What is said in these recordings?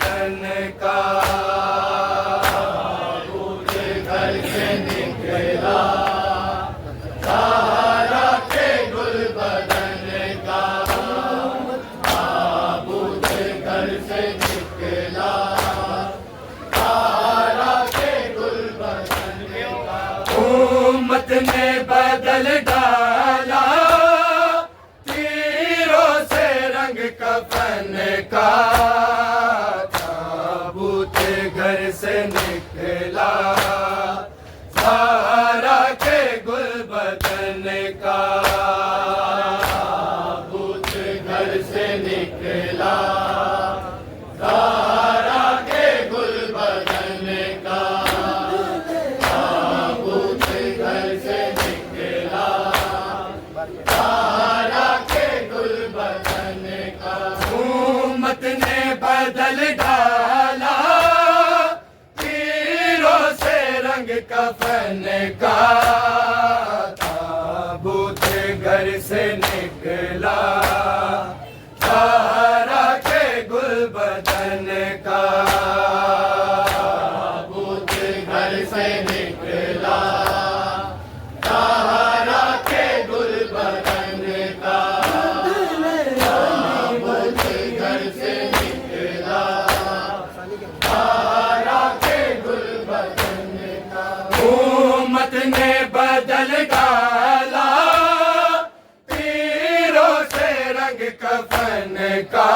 बदन का ताबूत घर से निकला ज़हरा के गुल बदन का ताबूत घर से निकला ज़हरा के गुल बदन का उम्मत ने बदल डाला तीरों से रंग कफन का ताबूत घर से निकला ज़हरा के गुल बदन का ताबूत घर से निकला ज़हरा के गुल बदन का ताबूत घर से निकला ज़हरा के गुल बदन का उम्मत ने बदल डाला तीरों से रंग कफन का ताबूत घर से निकला ज़हरा के गुल बदन का ताबूत घर से निकला ज़हरा के गुल बदन का ताबूत घर से निकला ज़हरा के गुल बदन का उम्मत ने बदल डाला तीरों से रंग कफन का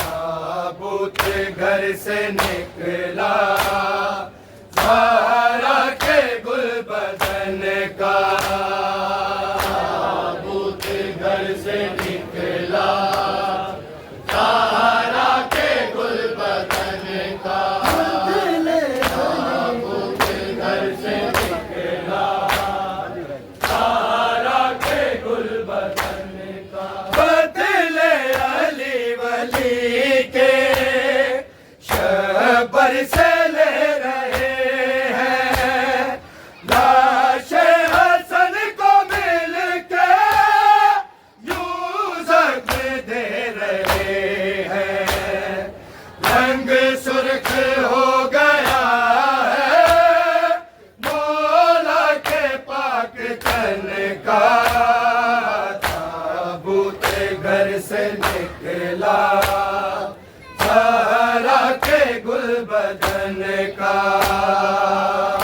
ताबूत घर से निकला ज़हरा के गुल बदन का ताबूत घर से निकला ज़हरा के गुल बदन का ताबूत घर से निकला ज़हरा के गुल बदन का बदले अली वली के शबर से ले रहे हैं लाशे हसन को मिल के यूं जख्म दे रहे हैं रंग सुर्ख हो गया है मौला के पाक तन का ताबूत घर से निकला ज़हरा के गुल बदन का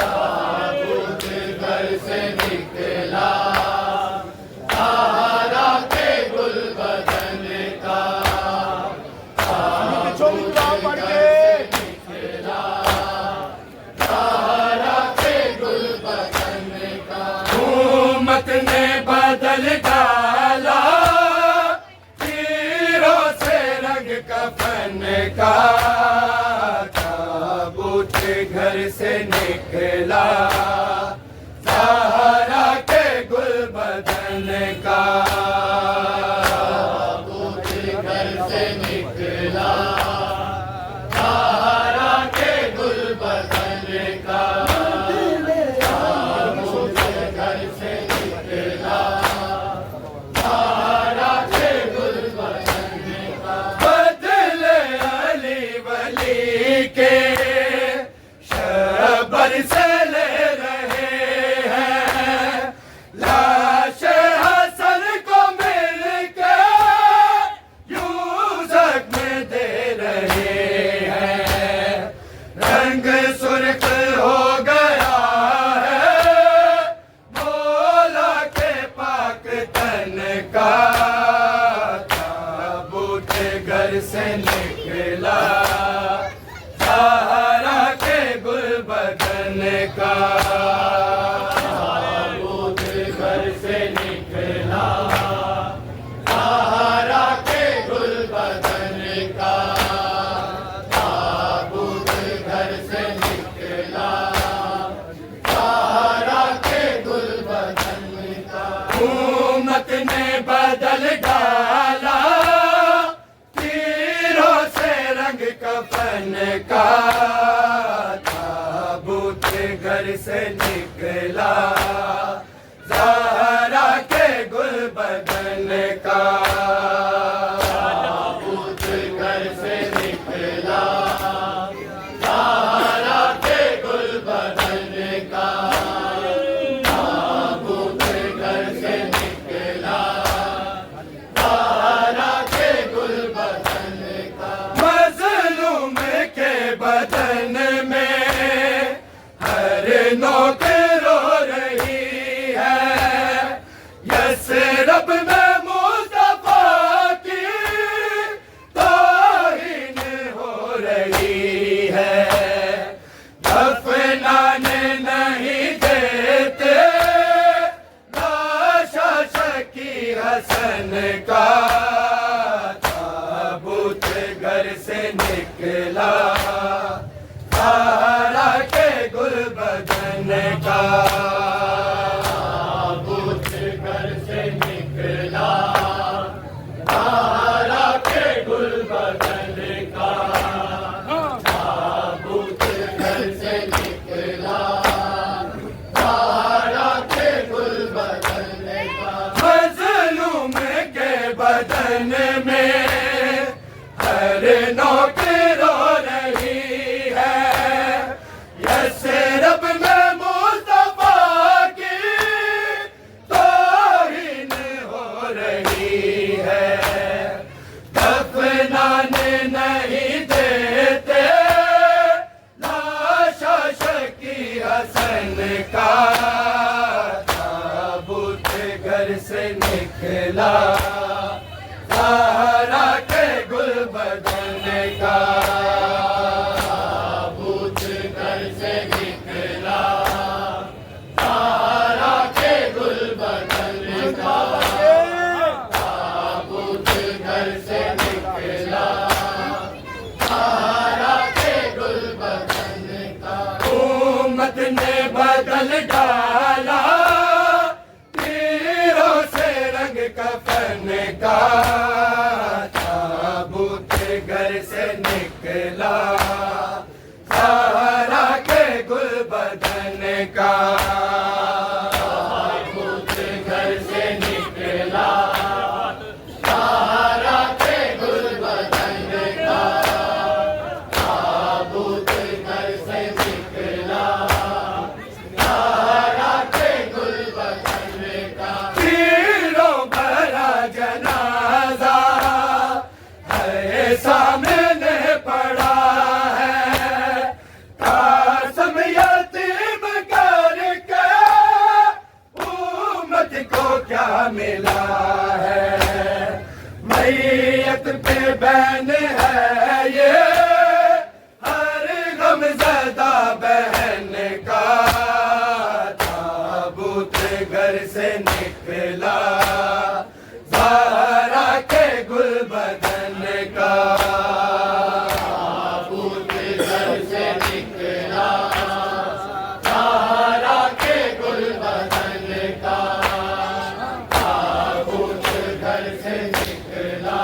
ताबूत घर से निकला ज़हरा के गुल बदन का ताबूत घर से निकला ज़हरा के गुल बदन का उम्मत ने बदल डाला तीरों से रंग कफन का ताबूत घर से निकला ज़हरा के गुल बदन का ताबूत घर से निकला ज़हरा के गुल बदन का ताबूत घर से निकला ज़हरा के गुल बदन का बदले अली वली के शबर से ले रहे हैं लाशे हसन को मिल के यूं जख्म दे रहे हैं रंग सुर्ख हो गया है मौला के पाक तन का ताबूत घर से निकला ज़हरा के गुल बदन का ताबूत घर से निकला ज़हरा के गुल बदन का ताबूत घर से निकला ज़हरा के गुल बदन का उम्मत ने बदल डाला तीरों से रंग कफन का ताबूत घर से निकला ज़हरा के गुल बदन का ताबूत घर से निकला रही है, दफनाने नहीं देते लाशा शकी हसन का। ताबूत घर से निकला ज़हरा के गुलबदन का। ताबूत घर से निकला ज़हरा के गुलबदन का। ताबूत घर से निकला ज़हरा के गुलबदन का। मज़लूम के बदन में हर नोक रो रही है, यसरब में मुस्तफा की तौहीन हो रही है, दफनाने नहीं देते लाशा शकी हसन का। ताबूत घर से निकला ज़हरा के गुलबदन का। ताबूत घर से निकला ज़हरा के गुलबदन का। ताबूत घर से निकला ज़हरा के गुलबदन का। उम्मत ने बदल डाला तीरों से रंग कफन का। ताबूत घर से निकला ज़हरा के गुलबदन का। ताबूत घर से निकला ज़हरा के गुलबदन का। ताबूत घर से निकला ज़हरा के गुलबदन का। तीरों भरा जनाजा है सामने पड़ा है, कासम यतीम करके उम्मत को क्या मिला है। मैयत पे बैन है ये हर गमज़दा बहन का। ताबूत घर से निकला ज़हरा के गुलबदन का। ताबूत घर से निकला ज़हरा के गुलबदन का। ताबूत घर से निकला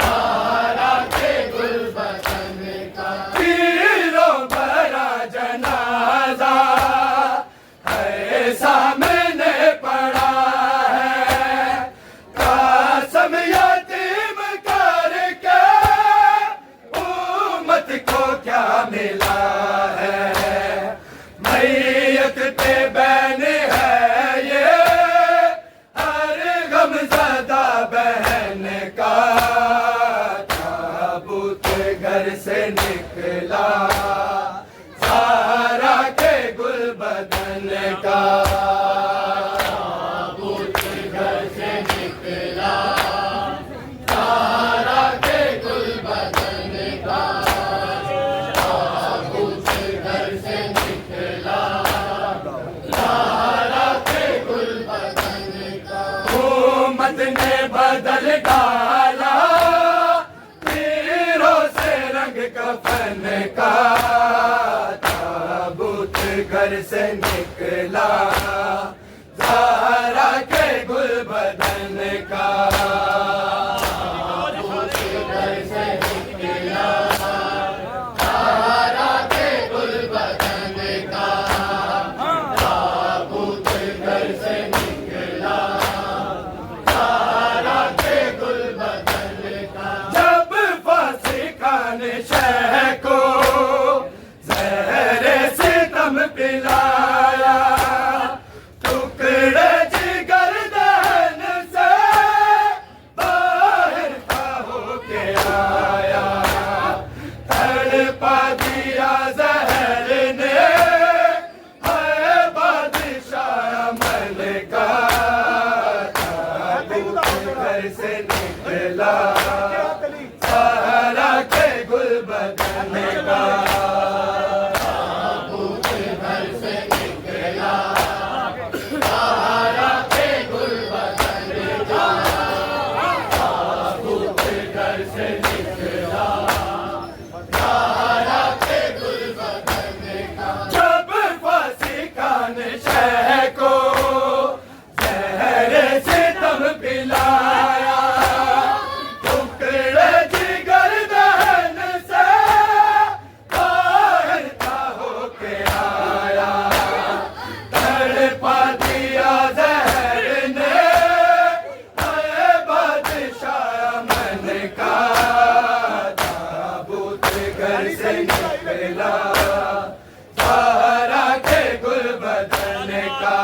ज़हरा के गुलबदन का। तीरों भरा जनाजा है सामने पड़ा है, कासम यतीम करके उम्मत को क्या मिला है। मैयत पे बैन है ये हर गमज़दा बहन का। ताबूत घर से निकला ज़हरा के गुलबदन का। ताबूत घर से निकला ज़हरा के गुलबदन का। ताबूत घर से निकला ज़हरा के गुलबदन का। उम्मत ने बदल डाला तीरों से रंग कफन का। ताबूत घर से निकला ज़हरा के गुलबदन का। ताबूत घर से निकला ज़हरा के गुलबदन का। ताबूत घर से निकला ज़हरा के गुलबदन का। जब फांसी खाने शह को ज़हरे सितम पिलाया, टुकड़े जिगर दहन से बाहर का होके आया। तड़पा दिया ज़हर ने है बादशाह मन का। ताबूत घर से निकला ज़हरा के गुलबदन बदन का ताबूत घर से निकला ज़हरा के गुल बदन का ताबूत घर से निकला ज़हरा के गुल बदन का जब फांसी खान शह को जहर से तब पिलाया टुकड़े जिगर दहन से बाहर था होके आया तड़पा दिया जहर ने आए बादशाह मन का ताबूत घर से निकला ज़हरा के गुल बदन का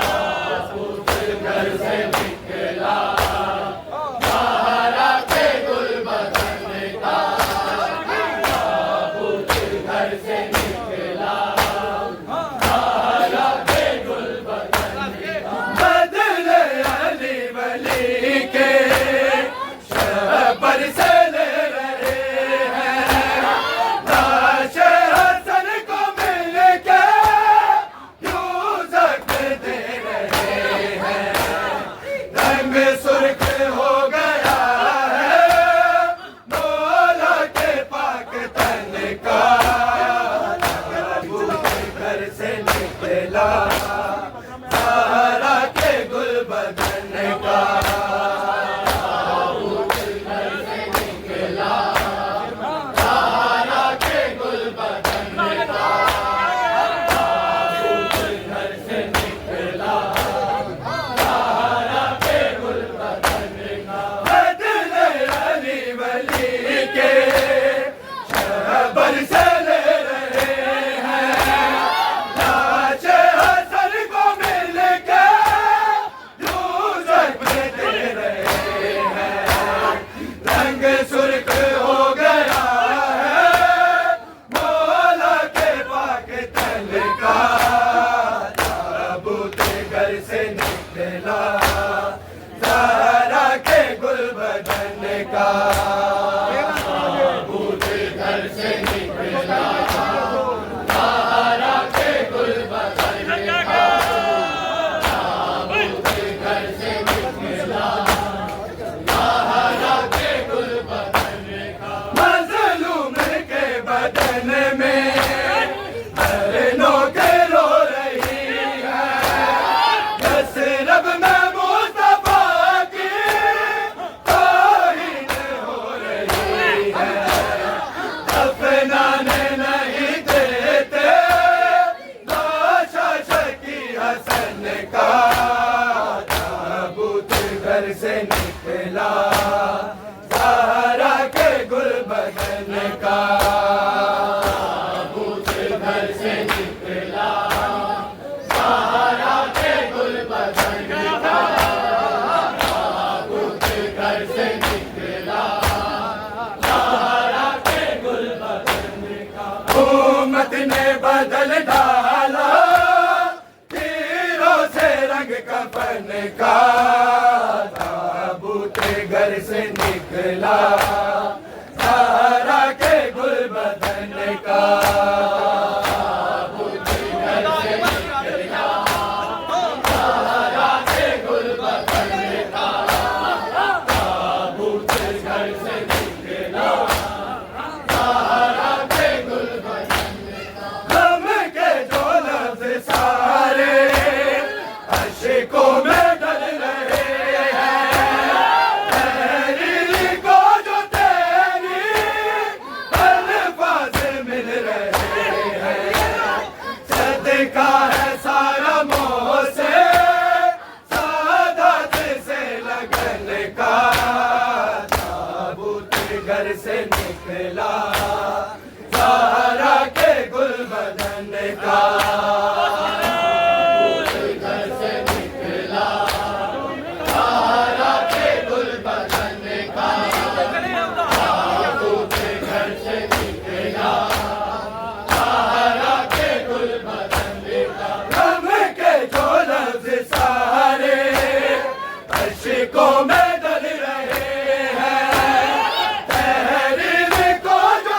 ताबूत घर से निकला ज़हरा के गुल बदन का ताबूत घर से निकला ज़हरा के गुल बदन का बदले अली वली के शहबर से ले रहे हैं लाश हसन को मिल के यूं जख्म दे रहे हैं रंग सुर्ख हो गया है मौला के पाक तन का ताबूत घर से निकला ज़हरा के गुल बदन का ताबूत घर से निकला ज़हरा के गुल बदन का ताबूत घर से निकला ज़हरा के गुल बदन का बदले अली वली के शहबर से ले रहे हैं लाश हसन को मिल के यूं जख्म दे रहे हैं रंग सुर्ख हो गया है मौला के पाक तन का ताबूत घर से निकला ज़हरा के गुल बदन का ताबूत घर से निकला ज़हरा के गुल बदन का ताबूत घर से निकला ज़हरा के गुल बदन का मज़लूम के बदन में हर नोक रो रही है यसरब में मुस्तफा की तौहीन हो रही है दफनाने नहीं देते लाशा शकी हसन का ताबूत घर से निकला ज़हरा के गुल बदन का ताबूत घर से निकला ज़हरा के गुल बदन का ताबूत घर से निकला ज़हरा के गुल बदन का उम्मत ने बदल डाला तीरों से रंग कफन का ताबूत घर से निकला ज़हरा के गुल बदन का ताबूत घर से निकला ज़हरा के गुल बदन का ताबूत घर से निकला ज़हरा के गुल बदन का गम के जो लफ्ज़ सारे अश्कों में डल रहे हैं तहरीर को जो तेरी अल्फाज़ मिल रहे हैं सदका है सारा मोह से सादत से लगन का ताबूत घर से निकला ज़हरा के गुल बदन का ताबूत घर से निकला ज़हरा के गुल बदन का ताबूत घर से निकला ज़हरा के गुल बदन का गम के जो लफ्ज़ सारे अश्कों में डल रहे हैं तहरीर को जो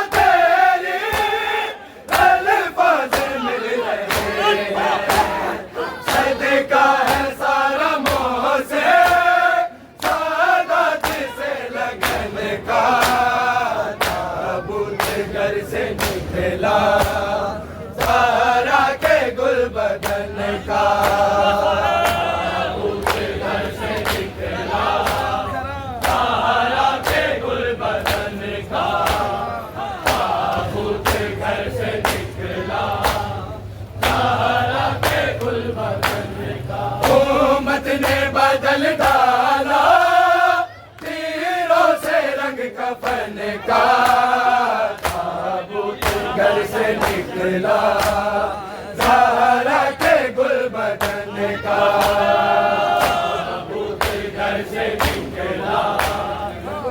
घर से निकला ज़हरा के गुल बदन का ताबूत घर से निकला ज़हरा के गुल बदन का ताबूत घर से निकला ज़हरा के गुल बदन का उम्मत ने बदल डाला तीरों से रंग कफन का ताबूत घर से निकला ज़हरा के गुल बदन का ताबूत घर से निकला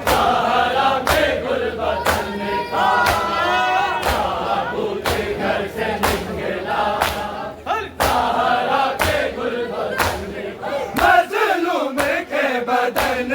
ज़हरा के गुल बदन का ताबूत घर से निकला ज़हरा के गुल बदन का मज़लूम के बदन